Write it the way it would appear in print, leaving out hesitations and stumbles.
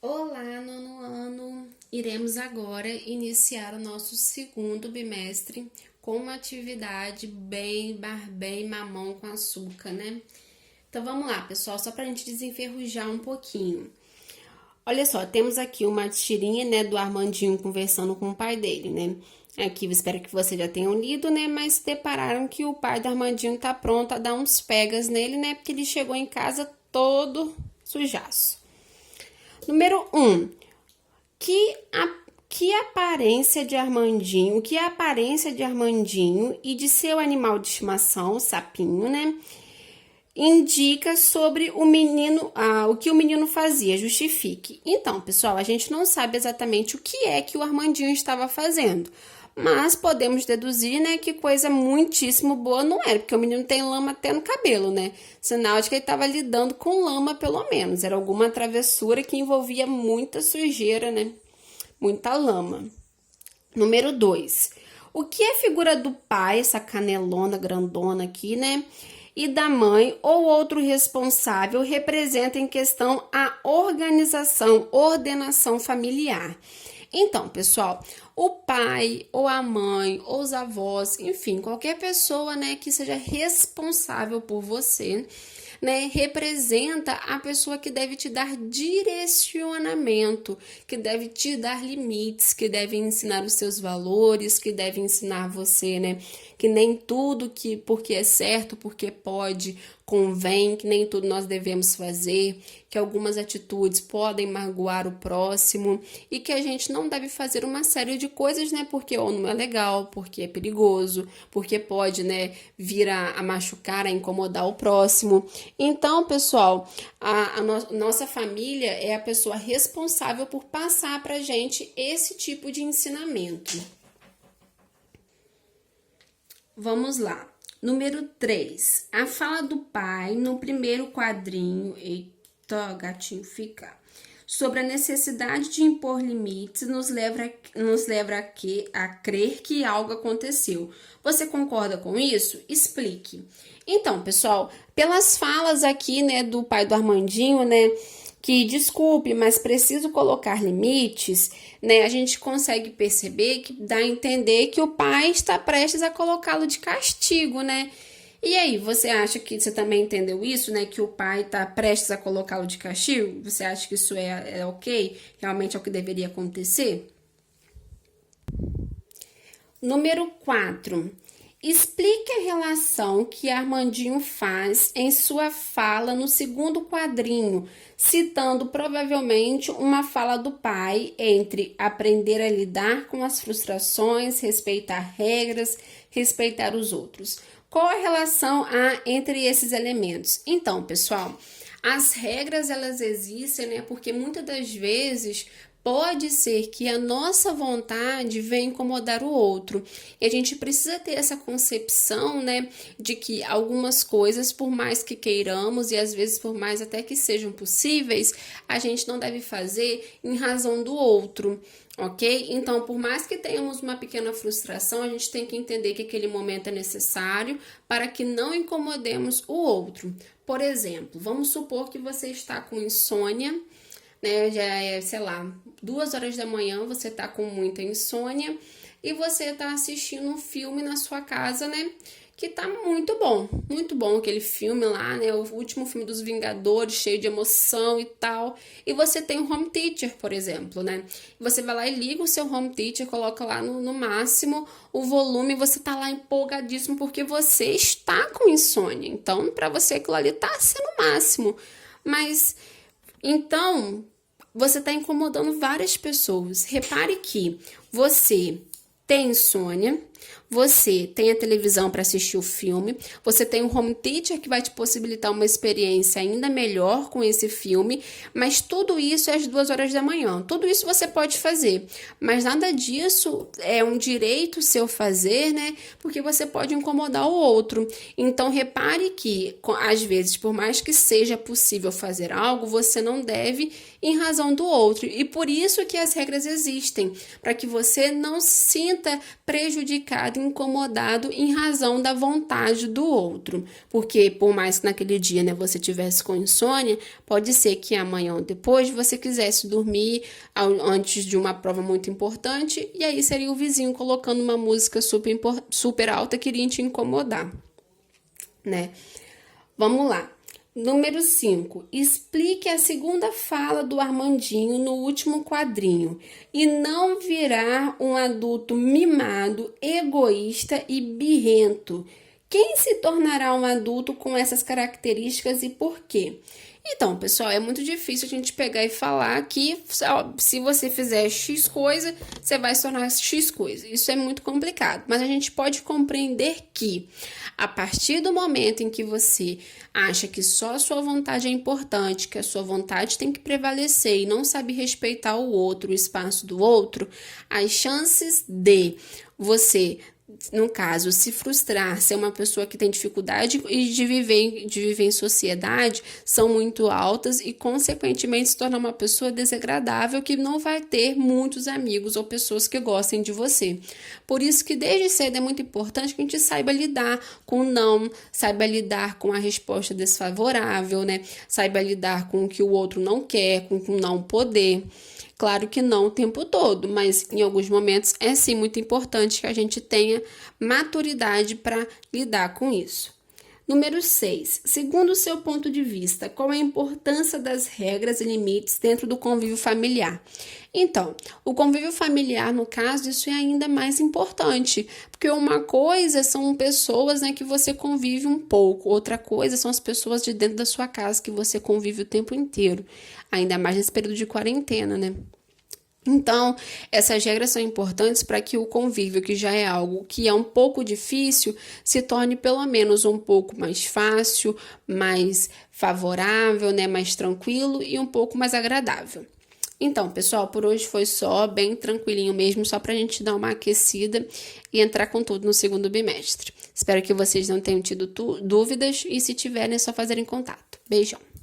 Olá, nono ano! Iremos agora iniciar o nosso segundo bimestre com uma atividade bem mamão com açúcar, né? Então vamos lá, pessoal, só pra gente desenferrujar um pouquinho. Olha só, temos aqui uma tirinha, né, do Armandinho conversando com o pai dele, né? Aqui, eu espero que vocês já tenham lido, né? Mas se depararam que o pai do Armandinho tá pronto a dar uns pegas nele, né? Porque ele chegou em casa todo sujaço. Número 1. Que aparência de Armandinho, que é a aparência de Armandinho e de seu animal de estimação, o sapinho, né? Indica sobre o menino, o que o menino fazia, justifique. Então, pessoal, a gente não sabe exatamente o que é que o Armandinho estava fazendo, mas podemos deduzir, né, que coisa muitíssimo boa não era, porque o menino tem lama até no cabelo, né? Sinal de que ele estava lidando com lama, pelo menos. Era alguma travessura que envolvia muita sujeira, né? Muita lama. Número 2. O que é a figura do pai, essa canelona grandona aqui, né? E da mãe ou outro responsável representa em questão a organização, ordenação familiar. Então, pessoal, o pai ou a mãe ou os avós, enfim, qualquer pessoa, né, que seja responsável por você, né, representa a pessoa que deve te dar direcionamento, que deve te dar limites, que deve ensinar os seus valores, que deve ensinar você, né, que nem tudo que porque é certo, porque pode, convém, que nem tudo nós devemos fazer, que algumas atitudes podem magoar o próximo e que a gente não deve fazer uma série de coisas, né, porque ou não é legal, porque é perigoso, porque pode, né, vir a machucar, a incomodar o próximo. Então, pessoal, nossa família é a pessoa responsável por passar pra gente esse tipo de ensinamento. Vamos lá. Número 3. A fala do pai no primeiro quadrinho. Eita, gatinho fica. Sobre a necessidade de impor limites nos leva a crer que algo aconteceu. Você concorda com isso? Explique. Então, pessoal, pelas falas aqui, né, do pai do Armandinho, né, que desculpe, mas preciso colocar limites, né? A gente consegue perceber que dá a entender que o pai está prestes a colocá-lo de castigo, né? E aí, você acha que você também entendeu isso, né? Que o pai está prestes a colocá-lo de castigo? Você acha que isso é ok? Realmente é o que deveria acontecer? Número 4. Explique a relação que Armandinho faz em sua fala no segundo quadrinho, citando provavelmente uma fala do pai entre aprender a lidar com as frustrações, respeitar regras, respeitar os outros. Qual a relação há entre esses elementos? Então, pessoal, as regras elas existem, né? Porque muitas das vezes pode ser que a nossa vontade venha incomodar o outro. E a gente precisa ter essa concepção, né, de que algumas coisas, por mais que queiramos e às vezes por mais até que sejam possíveis, a gente não deve fazer em razão do outro. Ok? Então, por mais que tenhamos uma pequena frustração, a gente tem que entender que aquele momento é necessário para que não incomodemos o outro. Por exemplo, vamos supor que você está com insônia, né? Já é, sei lá, 2 horas da manhã, você tá com muita insônia e você tá assistindo um filme na sua casa, né? Que tá muito bom aquele filme lá, né? O último filme dos Vingadores, cheio de emoção e tal. E você tem o home theater, por exemplo, né? Você vai lá e liga o seu home theater, coloca lá no máximo o volume, você tá lá empolgadíssimo porque você está com insônia. Então, para você aquilo ali tá sendo o máximo. Mas, então, você está incomodando várias pessoas. Repare que você tem insônia, você tem a televisão para assistir o filme, você tem um home theater que vai te possibilitar uma experiência ainda melhor com esse filme, mas tudo isso é às 2 horas da manhã. Tudo isso você pode fazer, mas nada disso é um direito seu fazer, né? Porque você pode incomodar o outro. Então, repare que, às vezes, por mais que seja possível fazer algo, você não deve em razão do outro. E por isso que as regras existem, para que você não se sinta prejudicado ficado incomodado em razão da vontade do outro. Porque por mais que naquele dia, né, você tivesse com insônia, pode ser que amanhã ou depois você quisesse dormir antes de uma prova muito importante, e aí seria o vizinho colocando uma música super alta que iria te incomodar, né? Vamos lá. Número 5. Explique a segunda fala do Armandinho no último quadrinho e não virar um adulto mimado, egoísta e birrento. Quem se tornará um adulto com essas características e por quê? Então, pessoal, é muito difícil a gente pegar e falar que se você fizer X coisa, você vai se tornar X coisa. Isso é muito complicado, mas a gente pode compreender que a partir do momento em que você acha que só a sua vontade é importante, que a sua vontade tem que prevalecer e não sabe respeitar o outro, o espaço do outro, as chances de você, no caso, se frustrar, ser uma pessoa que tem dificuldade de viver em sociedade são muito altas e, consequentemente, se tornar uma pessoa desagradável que não vai ter muitos amigos ou pessoas que gostem de você. Por isso que desde cedo é muito importante que a gente saiba lidar com o não, saiba lidar com a resposta desfavorável, né? Saiba lidar com o que o outro não quer, com o não poder. Claro que não o tempo todo, mas em alguns momentos é sim muito importante que a gente tenha maturidade para lidar com isso. Número 6. Segundo o seu ponto de vista, qual é a importância das regras e limites dentro do convívio familiar? Então, o convívio familiar, no caso, isso é ainda mais importante, porque uma coisa são pessoas, né, que você convive um pouco, outra coisa são as pessoas de dentro da sua casa que você convive o tempo inteiro, ainda mais nesse período de quarentena, né? Então, essas regras são importantes para que o convívio, que já é algo que é um pouco difícil, se torne pelo menos um pouco mais fácil, mais favorável, né, mais tranquilo e um pouco mais agradável. Então, pessoal, por hoje foi só, bem tranquilinho mesmo, só para a gente dar uma aquecida e entrar com tudo no segundo bimestre. Espero que vocês não tenham tido dúvidas e se tiverem é só fazerem contato. Beijão!